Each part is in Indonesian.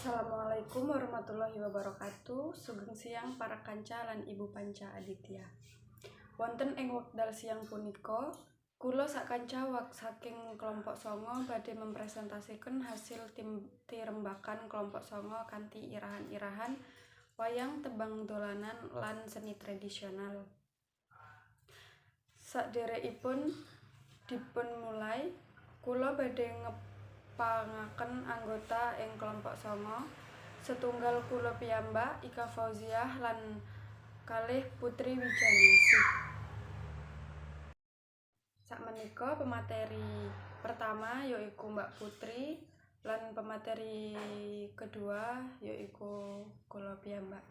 Assalamualaikum warahmatullahi wabarakatuh. Sugeng siang para kanca lan ibu panca aditya. Wonten ing wekdal siang punika, kula sak kanca saking kelompok songo badhe mempresentasikan hasil tirembakan kelompok songo kanthi irahan-irahan wayang tembang dolanan lan seni tradisional. Saderekipun dipun mulai, kula badhe pangaken anggota ing kelompok songo, setunggal kula piyambak Ika Fauziah lan kalih Putri Wijaningsih. Sakmenika pemateri pertama yaiku Mbak Putri lan pemateri kedua yaiku kula piyambak.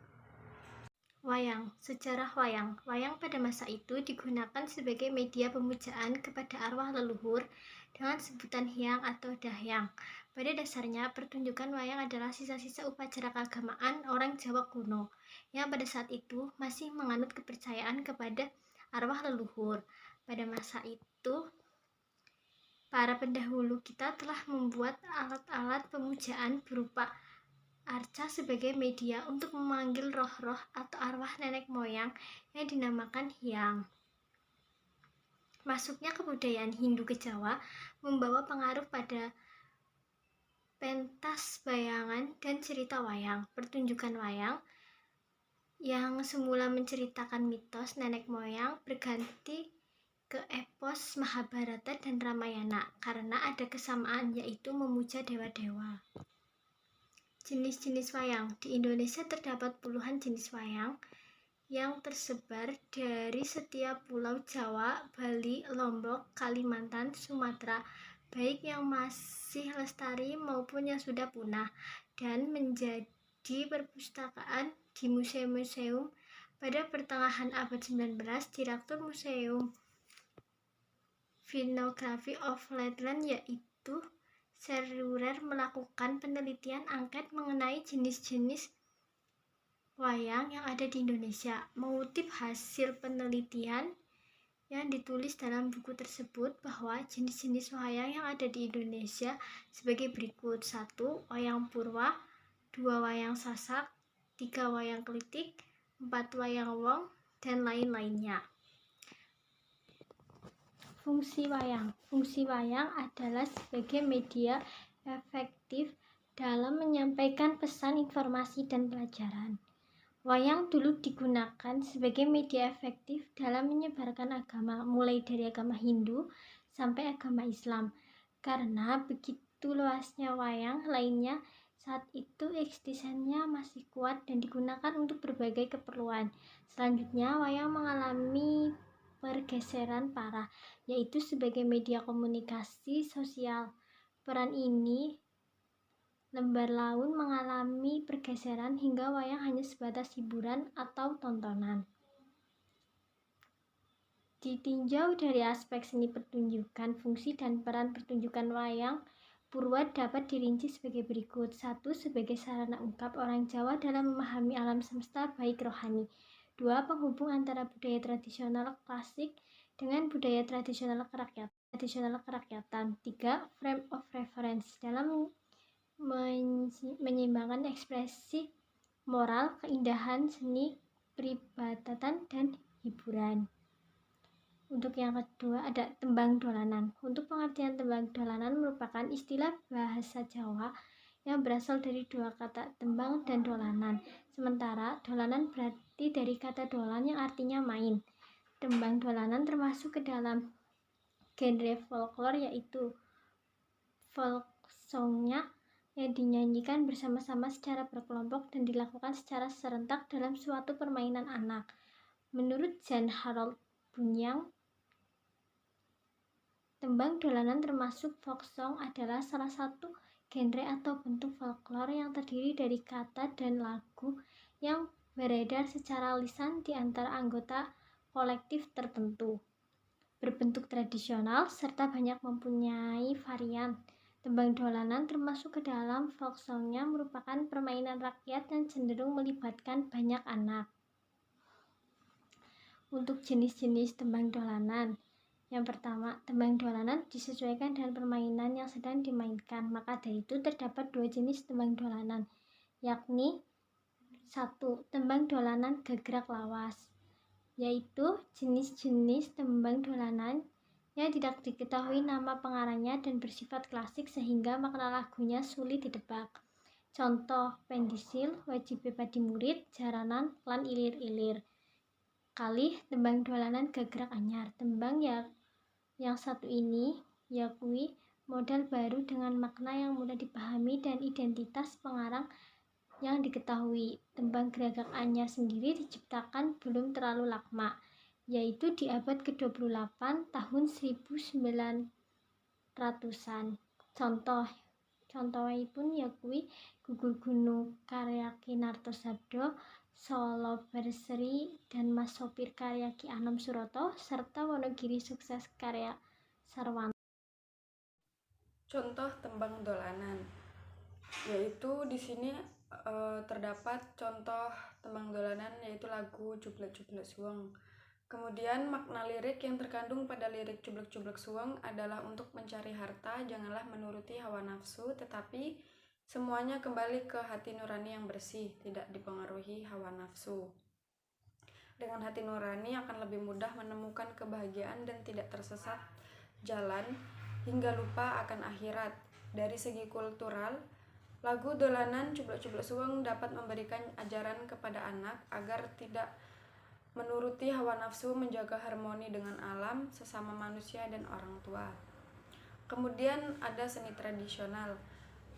Wayang, sejarah wayang. Wayang pada masa itu digunakan sebagai media pemujaan kepada arwah leluhur dengan sebutan hyang atau dahyang. Pada dasarnya, pertunjukan wayang adalah sisa-sisa upacara keagamaan orang Jawa kuno yang pada saat itu masih menganut kepercayaan kepada arwah leluhur. Pada masa itu, para pendahulu kita telah membuat alat-alat pemujaan berupa arca sebagai media untuk memanggil roh-roh atau arwah nenek moyang yang dinamakan hyang. Masuknya kebudayaan Hindu ke Jawa membawa pengaruh pada pentas bayangan dan cerita wayang. Pertunjukan wayang yang semula menceritakan mitos nenek moyang berganti ke epos Mahabharata dan Ramayana karena ada kesamaan, yaitu memuja dewa-dewa. Jenis-jenis wayang. Di Indonesia terdapat puluhan jenis wayang yang tersebar dari setiap pulau Jawa, Bali, Lombok, Kalimantan, Sumatera, baik yang masih lestari maupun yang sudah punah, dan menjadi perpustakaan di museum-museum. Pada pertengahan abad 19, Direktur Museum Ethnography of Lakeland yaitu Serurer melakukan penelitian angket mengenai jenis-jenis wayang yang ada di Indonesia. Mengutip hasil penelitian yang ditulis dalam buku tersebut bahwa jenis-jenis wayang yang ada di Indonesia sebagai berikut: 1. Wayang purwa, 2. Wayang sasak, 3. Wayang klitik, 4. Wayang wong, dan lain-lainnya. Fungsi wayang. Fungsi wayang adalah sebagai media efektif dalam menyampaikan pesan, informasi, dan pelajaran. Wayang dulu digunakan sebagai media efektif dalam menyebarkan agama, mulai dari agama Hindu sampai agama Islam. Karena begitu luasnya wayang lainnya saat itu, eksistensinya masih kuat dan digunakan untuk berbagai keperluan. Selanjutnya, wayang mengalami pergeseran parah, yaitu sebagai media komunikasi sosial. Peran ini lembar laun mengalami pergeseran hingga wayang hanya sebatas hiburan atau tontonan. Ditinjau dari aspek seni pertunjukan, fungsi dan peran pertunjukan wayang purwa dapat dirinci sebagai berikut. 1. Sebagai sarana ungkap orang Jawa dalam memahami alam semesta baik rohani. 2. Penghubung antara budaya tradisional klasik dengan budaya tradisional kerakyatan. 3. Frame of reference dalam menyeimbangkan ekspresi moral, keindahan, seni, peribadatan, dan hiburan. Untuk yang kedua ada tembang dolanan. Untuk pengertian tembang dolanan merupakan istilah bahasa Jawa yang berasal dari dua kata tembang dan dolanan. Sementara dolanan berarti dari kata dolan yang artinya main. Tembang dolanan termasuk ke dalam genre folklore, yaitu folk songnya yang dinyanyikan bersama-sama secara berkelompok dan dilakukan secara serentak dalam suatu permainan anak. Menurut Jan Harold Bunyang, tembang dolanan termasuk folk song adalah salah satu genre atau bentuk folklore yang terdiri dari kata dan lagu yang beredar secara lisan di antara anggota kolektif tertentu, berbentuk tradisional, serta banyak mempunyai varian. Tembang dolanan termasuk ke dalam folk songnya merupakan permainan rakyat yang cenderung melibatkan banyak anak. Untuk jenis-jenis tembang dolanan, yang pertama, tembang dolanan disesuaikan dengan permainan yang sedang dimainkan. Maka dari itu terdapat dua jenis tembang dolanan, yakni 1. Tembang dolanan gagrak lawas, yaitu jenis-jenis tembang dolanan yang tidak diketahui nama pengarangnya dan bersifat klasik sehingga makna lagunya sulit ditebak. Contoh pendisil, wajib padi murid, jaranan, lan ilir-ilir. Kalih tembang dolanan gagrak anyar. Tembang yang satu ini yakui modal baru dengan makna yang mudah dipahami dan identitas pengarang yang diketahui. Tembang gagrak anyar sendiri diciptakan belum terlalu lama, yaitu di abad ke-28 tahun 1900-an. Contohipun yakui Gugur Gunung karya Ki Nartosabdo, Solo Berseri dan Mas Sopir karya Ki Anom Suroto, serta Wonogiri Sukses karya Sarwanto. Contoh tembang dolanan, yaitu di sini terdapat contoh tembang dolanan yaitu lagu Jublek-Jublek Suweng. Kemudian makna lirik yang terkandung pada lirik Jublek-Jublek Suweng adalah untuk mencari harta, janganlah menuruti hawa nafsu, tetapi semuanya kembali ke hati nurani yang bersih, tidak dipengaruhi hawa nafsu. Dengan hati nurani akan lebih mudah menemukan kebahagiaan dan tidak tersesat jalan hingga lupa akan akhirat. Dari segi kultural, lagu dolanan Jublek-Jublek Suweng dapat memberikan ajaran kepada anak agar tidak menuruti hawa nafsu, menjaga harmoni dengan alam, sesama manusia, dan orang tua. Kemudian ada seni tradisional.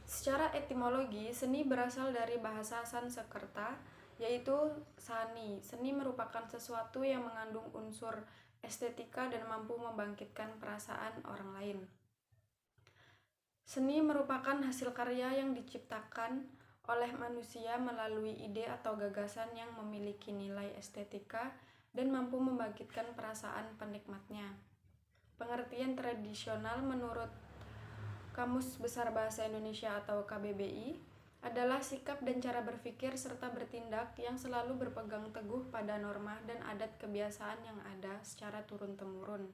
Secara etimologi, seni berasal dari bahasa Sanskerta, yaitu sani. Seni merupakan sesuatu yang mengandung unsur estetika dan mampu membangkitkan perasaan orang lain. Seni merupakan hasil karya yang diciptakan oleh manusia melalui ide atau gagasan yang memiliki nilai estetika dan mampu membangkitkan perasaan penikmatnya. Pengertian tradisional menurut Kamus Besar Bahasa Indonesia atau KBBI adalah sikap dan cara berpikir serta bertindak yang selalu berpegang teguh pada norma dan adat kebiasaan yang ada secara turun-temurun.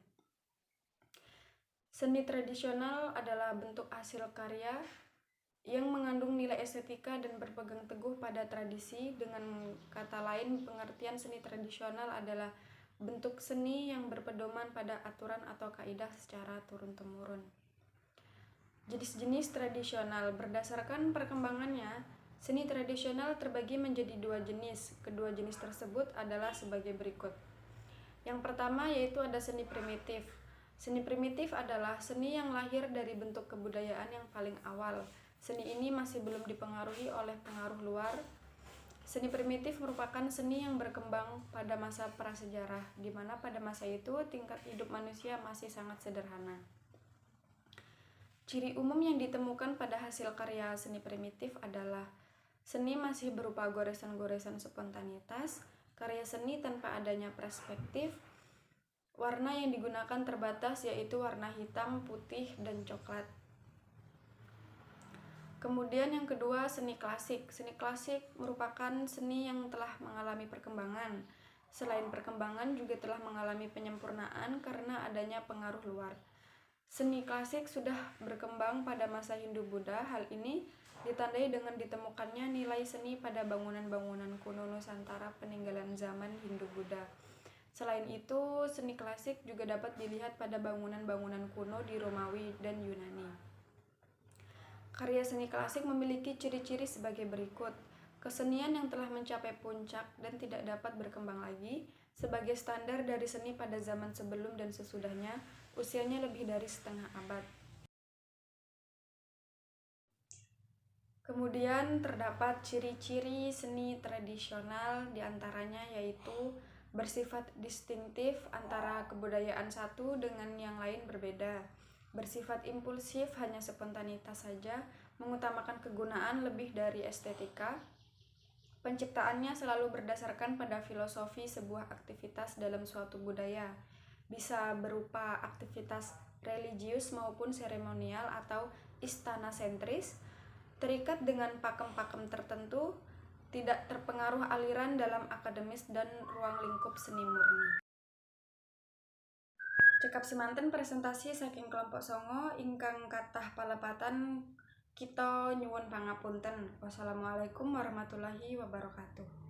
Seni tradisional adalah bentuk hasil karya yang mengandung nilai estetika dan berpegang teguh pada tradisi. Dengan kata lain, pengertian seni tradisional adalah bentuk seni yang berpedoman pada aturan atau kaidah secara turun-temurun. Jenis-jenis tradisional. Berdasarkan perkembangannya, seni tradisional terbagi menjadi dua jenis. Kedua jenis tersebut adalah sebagai berikut. Yang pertama yaitu ada seni primitif. Seni primitif adalah seni yang lahir dari bentuk kebudayaan yang paling awal. Seni ini masih belum dipengaruhi oleh pengaruh luar. Seni primitif merupakan seni yang berkembang pada masa prasejarah, di mana pada masa itu tingkat hidup manusia masih sangat sederhana. Ciri umum yang ditemukan pada hasil karya seni primitif adalah seni masih berupa goresan-goresan spontanitas, karya seni tanpa adanya perspektif, warna yang digunakan terbatas yaitu warna hitam, putih, dan coklat. Kemudian yang kedua, seni klasik. Seni klasik merupakan seni yang telah mengalami perkembangan. Selain perkembangan juga telah mengalami penyempurnaan karena adanya pengaruh luar. Seni klasik sudah berkembang pada masa Hindu-Buddha. Hal ini ditandai dengan ditemukannya nilai seni pada bangunan-bangunan kuno Nusantara peninggalan zaman Hindu-Buddha. Selain itu, seni klasik juga dapat dilihat pada bangunan-bangunan kuno di Romawi dan Yunani. Karya seni klasik memiliki ciri-ciri sebagai berikut. Kesenian yang telah mencapai puncak dan tidak dapat berkembang lagi, sebagai standar dari seni pada zaman sebelum dan sesudahnya, usianya lebih dari setengah abad. Kemudian terdapat ciri-ciri seni tradisional, diantaranya yaitu bersifat distintif antara kebudayaan satu dengan yang lain berbeda, bersifat impulsif, hanya spontanitas saja, mengutamakan kegunaan lebih dari estetika. Penciptaannya selalu berdasarkan pada filosofi sebuah aktivitas dalam suatu budaya, bisa berupa aktivitas religius maupun seremonial atau istana sentris, terikat dengan pakem-pakem tertentu, tidak terpengaruh aliran dalam akademis dan ruang lingkup seni murni. Cekap semanten presentasi saking kelompok songo ingkang kathah palepatan Kita nyuwun pangapunten. Wassalamualaikum warahmatullahi wabarakatuh.